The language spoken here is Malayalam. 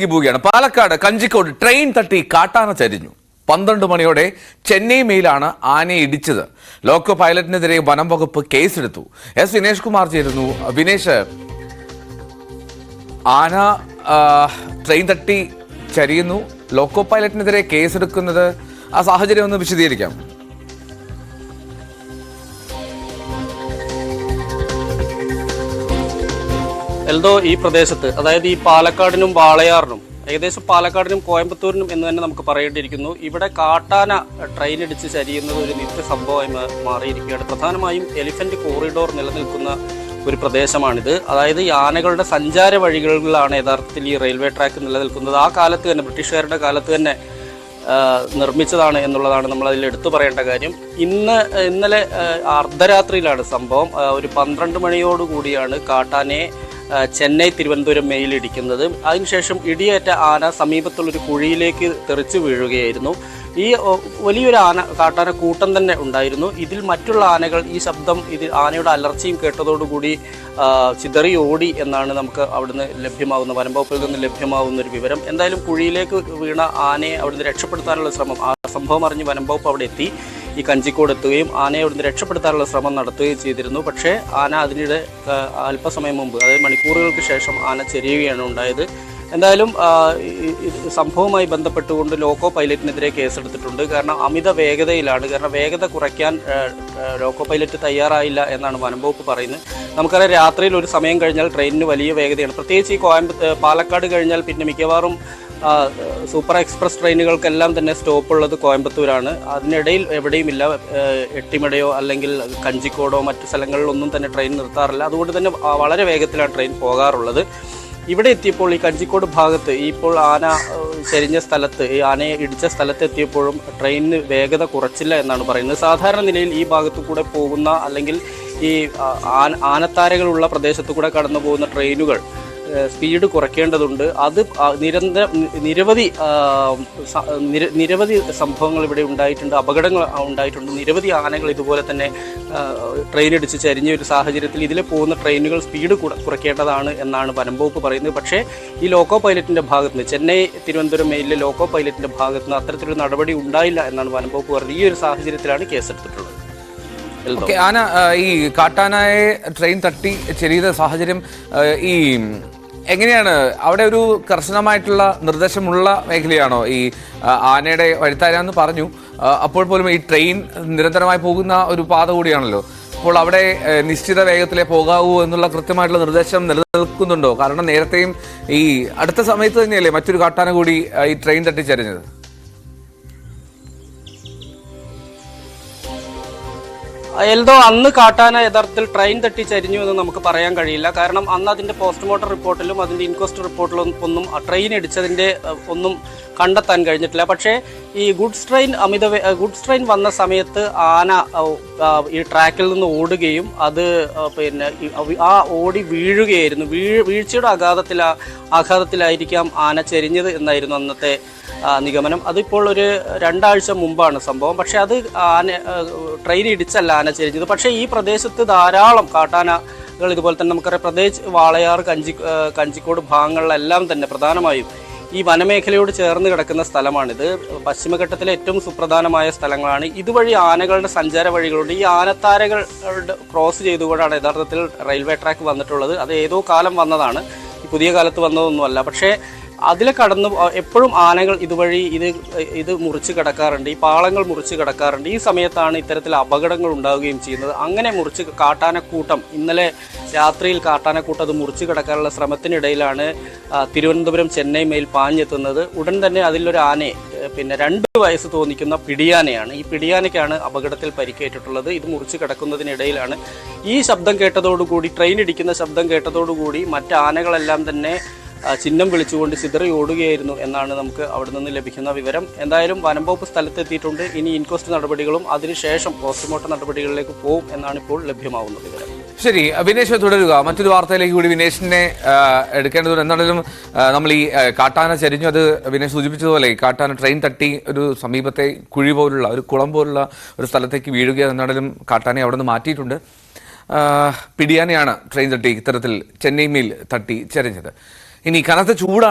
പോവുകയാണ്. പാലക്കാട് കഞ്ചിക്കോട് ട്രെയിൻ തട്ടി കാട്ടാന ചരിഞ്ഞു. 12 മണിയോടെ ചെന്നൈ മെയിലാണ് ആനയെ ഇടിച്ചത്. ലോക്കോ പൈലറ്റിനെതിരെ വനം വകുപ്പ് കേസെടുത്തു. എസ് വിനേഷ് കുമാർ ചേരുന്നു. വിനേഷ്, ആന ട്രെയിൻ തട്ടി ചരിയുന്നു, ലോക്കോ പൈലറ്റിനെതിരെ കേസെടുക്കുന്നത്, ആ സാഹചര്യം ഒന്ന് വിശദീകരിക്കാം. എൽദോ, ഈ പ്രദേശത്ത്, അതായത് ഈ പാലക്കാടിനും വാളയാറിനും, ഏകദേശം പാലക്കാടിനും കോയമ്പത്തൂരിനും എന്ന് തന്നെ നമുക്ക് പറയേണ്ടിയിരിക്കുന്നു, ഇവിടെ കാട്ടാന ട്രെയിൻ ഇടിച്ച് ചരിയുന്നത് ഒരു നിത്യസംഭവമായി മാറിയിരിക്കുകയാണ്. പ്രധാനമായും എലിഫന്റ് കോറിഡോർ നിലനിൽക്കുന്ന ഒരു പ്രദേശമാണിത്. അതായത് ഈ ആനകളുടെ സഞ്ചാര വഴികളിലാണ് യഥാർത്ഥത്തിൽ ഈ റെയിൽവേ ട്രാക്ക് നിലനിൽക്കുന്നത്. ആ കാലത്ത് തന്നെ, ബ്രിട്ടീഷുകാരുടെ കാലത്ത് തന്നെ നിർമ്മിച്ചതാണ് എന്നുള്ളതാണ് നമ്മൾ അതിൽ എടുത്തു പറയേണ്ട കാര്യം. ഇന്നലെ അർദ്ധരാത്രിയിലാണ് സംഭവം. ഒരു 12 മണിയോടുകൂടിയാണ് കാട്ടാനയെ ചെന്നൈ തിരുവനന്തപുരം മെയിലിടിക്കുന്നത്. അതിനുശേഷം ഇടിയേറ്റ ആന സമീപത്തുള്ളൊരു കുഴിയിലേക്ക് തെറിച്ചു വീഴുകയായിരുന്നു. ഈ വലിയൊരു കാട്ടാന കൂട്ടം തന്നെ ഉണ്ടായിരുന്നു. ഇതിൽ മറ്റുള്ള ആനകൾ ഈ ശബ്ദം, ആനയുടെ അലർച്ചയും കേട്ടതോടുകൂടി ചിതറി ഓടി എന്നാണ് നമുക്ക് അവിടുന്ന് ലഭ്യമാകുന്ന, വനംവകുപ്പിൽ നിന്ന് ലഭ്യമാകുന്ന ഒരു വിവരം. എന്തായാലും കുഴിയിലേക്ക് വീണ ആനയെ അവിടുന്ന് രക്ഷപ്പെടുത്താനുള്ള ശ്രമം, ആ സംഭവം അറിഞ്ഞ് വനംവകുപ്പ് അവിടെ എത്തി ഈ കഞ്ചിക്കോട് എത്തുകയും ആനയെ അവിടുന്ന് രക്ഷപ്പെടുത്താനുള്ള ശ്രമം നടത്തുകയും ചെയ്തിരുന്നു. പക്ഷേ ആന അതിനിടെ അല്പസമയം മുമ്പ്, അതായത് മണിക്കൂറുകൾക്ക് ശേഷം ആന ചെരിയുകയാണ് ഉണ്ടായത്. എന്തായാലും സംഭവവുമായി ബന്ധപ്പെട്ടുകൊണ്ട് ലോക്കോ പൈലറ്റിനെതിരെ കേസെടുത്തിട്ടുണ്ട്. കാരണം അമിത വേഗതയിലാണ്, കാരണം വേഗത കുറയ്ക്കാൻ ലോക്കോ പൈലറ്റ് തയ്യാറായില്ല എന്നാണ് വനംവകുപ്പ് പറയുന്നത്. നമുക്കറിയാം, രാത്രിയിൽ ഒരു സമയം കഴിഞ്ഞാൽ ട്രെയിനിന് വലിയ വേഗതയാണ്. പ്രത്യേകിച്ച് ഈ പാലക്കാട് കഴിഞ്ഞാൽ പിന്നെ മിക്കവാറും സൂപ്പർ എക്സ്പ്രസ് ട്രെയിനുകൾക്കെല്ലാം തന്നെ സ്റ്റോപ്പുള്ളത് കോയമ്പത്തൂരാണ്. അതിനിടയിൽ എവിടെയുമില്ല എട്ടിമടയോ അല്ലെങ്കിൽ കഞ്ചിക്കോടോ മറ്റു സ്ഥലങ്ങളിലൊന്നും തന്നെ ട്രെയിൻ നിർത്താറില്ല. അതുകൊണ്ട് തന്നെ വളരെ വേഗത്തിലാണ് ട്രെയിൻ പോകാറുള്ളത്. ഇവിടെ എത്തിയപ്പോൾ ഈ കഞ്ചിക്കോട് ഭാഗത്ത്, ഇപ്പോൾ ആന ചെരിഞ്ഞ സ്ഥലത്ത്, ഈ ആനയെ ഇടിച്ച സ്ഥലത്ത് എത്തിയപ്പോഴും ട്രെയിനിന് വേഗത കുറച്ചില്ല എന്നാണ് പറയുന്നത്. സാധാരണ നിലയിൽ ഈ ഭാഗത്തു കൂടെ പോകുന്ന, അല്ലെങ്കിൽ ഈ ആനത്താരകളുള്ള പ്രദേശത്തു കൂടെ കടന്നു പോകുന്ന ട്രെയിനുകൾ സ്പീഡ് കുറയ്ക്കേണ്ടതുണ്ട്. അത് നിരവധി സംഭവങ്ങൾ ഇവിടെ ഉണ്ടായിട്ടുണ്ട്, അപകടങ്ങൾ ഉണ്ടായിട്ടുണ്ട്. നിരവധി ആനകൾ ഇതുപോലെ തന്നെ ട്രെയിൻ ഇടിച്ച് ചരിഞ്ഞ ഒരു സാഹചര്യത്തിൽ ഇതിലെ പോകുന്ന ട്രെയിനുകൾ സ്പീഡ് കുറയ്ക്കേണ്ടതാണ് എന്നാണ് വനംവകുപ്പ് പറയുന്നത്. പക്ഷേ ഈ ലോക്കോ പൈലറ്റിൻ്റെ ഭാഗത്ത് നിന്ന്, ചെന്നൈ തിരുവനന്തപുരം മെയിലിലെ ലോക്കോ പൈലറ്റിൻ്റെ ഭാഗത്ത് നിന്ന് അത്തരത്തിലൊരു നടപടി ഉണ്ടായില്ല എന്നാണ് വനംവകുപ്പ് പറയുന്നത്. ഈ ഒരു സാഹചര്യത്തിലാണ് കേസെടുത്തിട്ടുള്ളത്. ആന, ഈ കാട്ടാനയെ ട്രെയിൻ തട്ടി ചെറിയ സാഹചര്യം, ഈ എങ്ങനെയാണ് അവിടെ ഒരു കർശനമായിട്ടുള്ള നിർദ്ദേശമുള്ള മേഖലയാണോ? ഈ ആനയുടെ വഴിത്താരാന്ന് പറഞ്ഞു, അപ്പോൾ പോലും ഈ ട്രെയിൻ നിരന്തരമായി പോകുന്ന ഒരു പാത കൂടിയാണല്ലോ. അപ്പോൾ അവിടെ നിശ്ചിത വേഗത്തിലേ പോകാവൂ എന്നുള്ള കൃത്യമായിട്ടുള്ള നിർദ്ദേശം നിലനിൽക്കുന്നുണ്ടോ? കാരണം നേരത്തെയും ഈ അടുത്ത സമയത്ത് തന്നെയല്ലേ മറ്റൊരു കാട്ടാന കൂടി ഈ ട്രെയിൻ തട്ടിച്ചരിഞ്ഞത്? എൽദോ, അന്ന് കാട്ടാന യഥാർത്ഥത്തിൽ ട്രെയിൻ തട്ടി ചരിഞ്ഞു എന്ന് നമുക്ക് പറയാൻ കഴിയില്ല. കാരണം അന്ന് അതിൻ്റെ പോസ്റ്റ്മോർട്ടം റിപ്പോർട്ടിലും അതിൻ്റെ ഇൻക്വസ്റ്റ് റിപ്പോർട്ടിലും ഒന്നും ട്രെയിൻ ഇടിച്ചതിൻ്റെ ഒന്നും കണ്ടെത്താൻ കഴിഞ്ഞിട്ടില്ല. പക്ഷേ ഈ ഗുഡ്സ് ട്രെയിൻ വന്ന സമയത്ത് ആന ഈ ട്രാക്കിൽ നിന്ന് ഓടുകയും അത് പിന്നെ ആ ഓടി വീഴുകയായിരുന്നു. വീഴ്ചയുടെ ആഘാതത്തിലായിരിക്കാം ആന ചെരിഞ്ഞത് എന്നായിരുന്നു അന്നത്തെ നിഗമനം. അതിപ്പോൾ ഒരു 2 ആഴ്ച മുമ്പാണ് സംഭവം. പക്ഷേ അത് ട്രെയിൻ ഇടിച്ചല്ല ആന ചെരിഞ്ഞത്. പക്ഷേ ഈ പ്രദേശത്ത് ധാരാളം കാട്ടാനകൾ ഇതുപോലെ തന്നെ നമുക്കറിയാം, പ്രത്യേകിച്ച് വാളയാർ, കഞ്ചിക്കോട് ഭാഗങ്ങളിലെല്ലാം തന്നെ പ്രധാനമായും ഈ വനമേഖലയോട് ചേർന്ന് കിടക്കുന്ന സ്ഥലമാണിത്. പശ്ചിമഘട്ടത്തിലെ ഏറ്റവും സുപ്രധാനമായ സ്ഥലങ്ങളാണ്. ഇതുവഴി ആനകളുടെ സഞ്ചാര വഴികളുണ്ട്. ഈ ആനത്താരകൾ ക്രോസ് ചെയ്തുകൊണ്ടാണ് യഥാർത്ഥത്തിൽ റെയിൽവേ ട്രാക്ക് വന്നിട്ടുള്ളത്. അത് ഏതോ കാലം വന്നതാണ്, ഈ പുതിയ കാലത്ത് വന്നതൊന്നുമല്ല. പക്ഷേ അതിലെ കടന്ന് എപ്പോഴും ആനകൾ ഇതുവഴി ഇത് മുറിച്ച് കിടക്കാറുണ്ട്, ഈ പാളങ്ങൾ മുറിച്ച് കിടക്കാറുണ്ട്. ഈ സമയത്താണ് ഇത്തരത്തിൽ അപകടങ്ങൾ ഉണ്ടാവുകയും ചെയ്യുന്നത്. അങ്ങനെ കാട്ടാനക്കൂട്ടം, ഇന്നലെ രാത്രിയിൽ കാട്ടാനക്കൂട്ടം അത് മുറിച്ച് കിടക്കാനുള്ള ശ്രമത്തിനിടയിലാണ് തിരുവനന്തപുരം ചെന്നൈ മെയിൽ പാഞ്ഞെത്തുന്നത്. ഉടൻ തന്നെ അതിലൊരു ആനയെ, പിന്നെ 2 വയസ്സ് തോന്നിക്കുന്ന പിടിയാനയാണ്. ഈ പിടിയാനയ്ക്കാണ് അപകടത്തിൽ പരിക്കേറ്റിട്ടുള്ളത്. ഇത് മുറിച്ച് കിടക്കുന്നതിനിടയിലാണ് ഈ ശബ്ദം കേട്ടതോടുകൂടി, ട്രെയിൻ ഇടിക്കുന്ന ശബ്ദം കേട്ടതോടുകൂടി മറ്റ് ആനകളെല്ലാം തന്നെ ചിഹ്നം വിളിച്ചുകൊണ്ട് ചിതറി ഓടുകയായിരുന്നു എന്നാണ് നമുക്ക് അവിടെ നിന്ന് ലഭിക്കുന്ന വിവരം. എന്തായാലും വനംവകുപ്പ് സ്ഥലത്തെത്തിയിട്ടുണ്ട്. ഇനി ഇൻക്വസ്റ്റ് നടപടികളും അതിനുശേഷം പോസ്റ്റ്മോർട്ടം നടപടികളിലേക്ക് പോകും എന്നാണ് ഇപ്പോൾ ലഭ്യമാകുന്ന വിവരം. ശരി, വിനേഷ് തുടരുക. മറ്റൊരു വാർത്തയിലേക്ക് കൂടി വിനേഷിനെ എടുക്കേണ്ടതുണ്ട്. എന്താണെങ്കിലും നമ്മൾ ഈ കാട്ടാന ചരിഞ്ഞു, അത് വിനേഷ് സൂചിപ്പിച്ചതുപോലെ ഈ കാട്ടാന ട്രെയിൻ തട്ടി ഒരു സമീപത്തെ കുഴി പോലുള്ള, ഒരു കുളം പോലുള്ള ഒരു സ്ഥലത്തേക്ക് വീഴുക. എന്നാണെങ്കിലും കാട്ടാനെ അവിടെ നിന്ന് മാറ്റിയിട്ടുണ്ട്. പിടിയാനെയാണ് ട്രെയിൻ തട്ടി ഇത്തരത്തിൽ ചെന്നൈ മെയിൽ തട്ടി ചരിഞ്ഞത്. ഇനി കനത്ത ചൂടാണ്.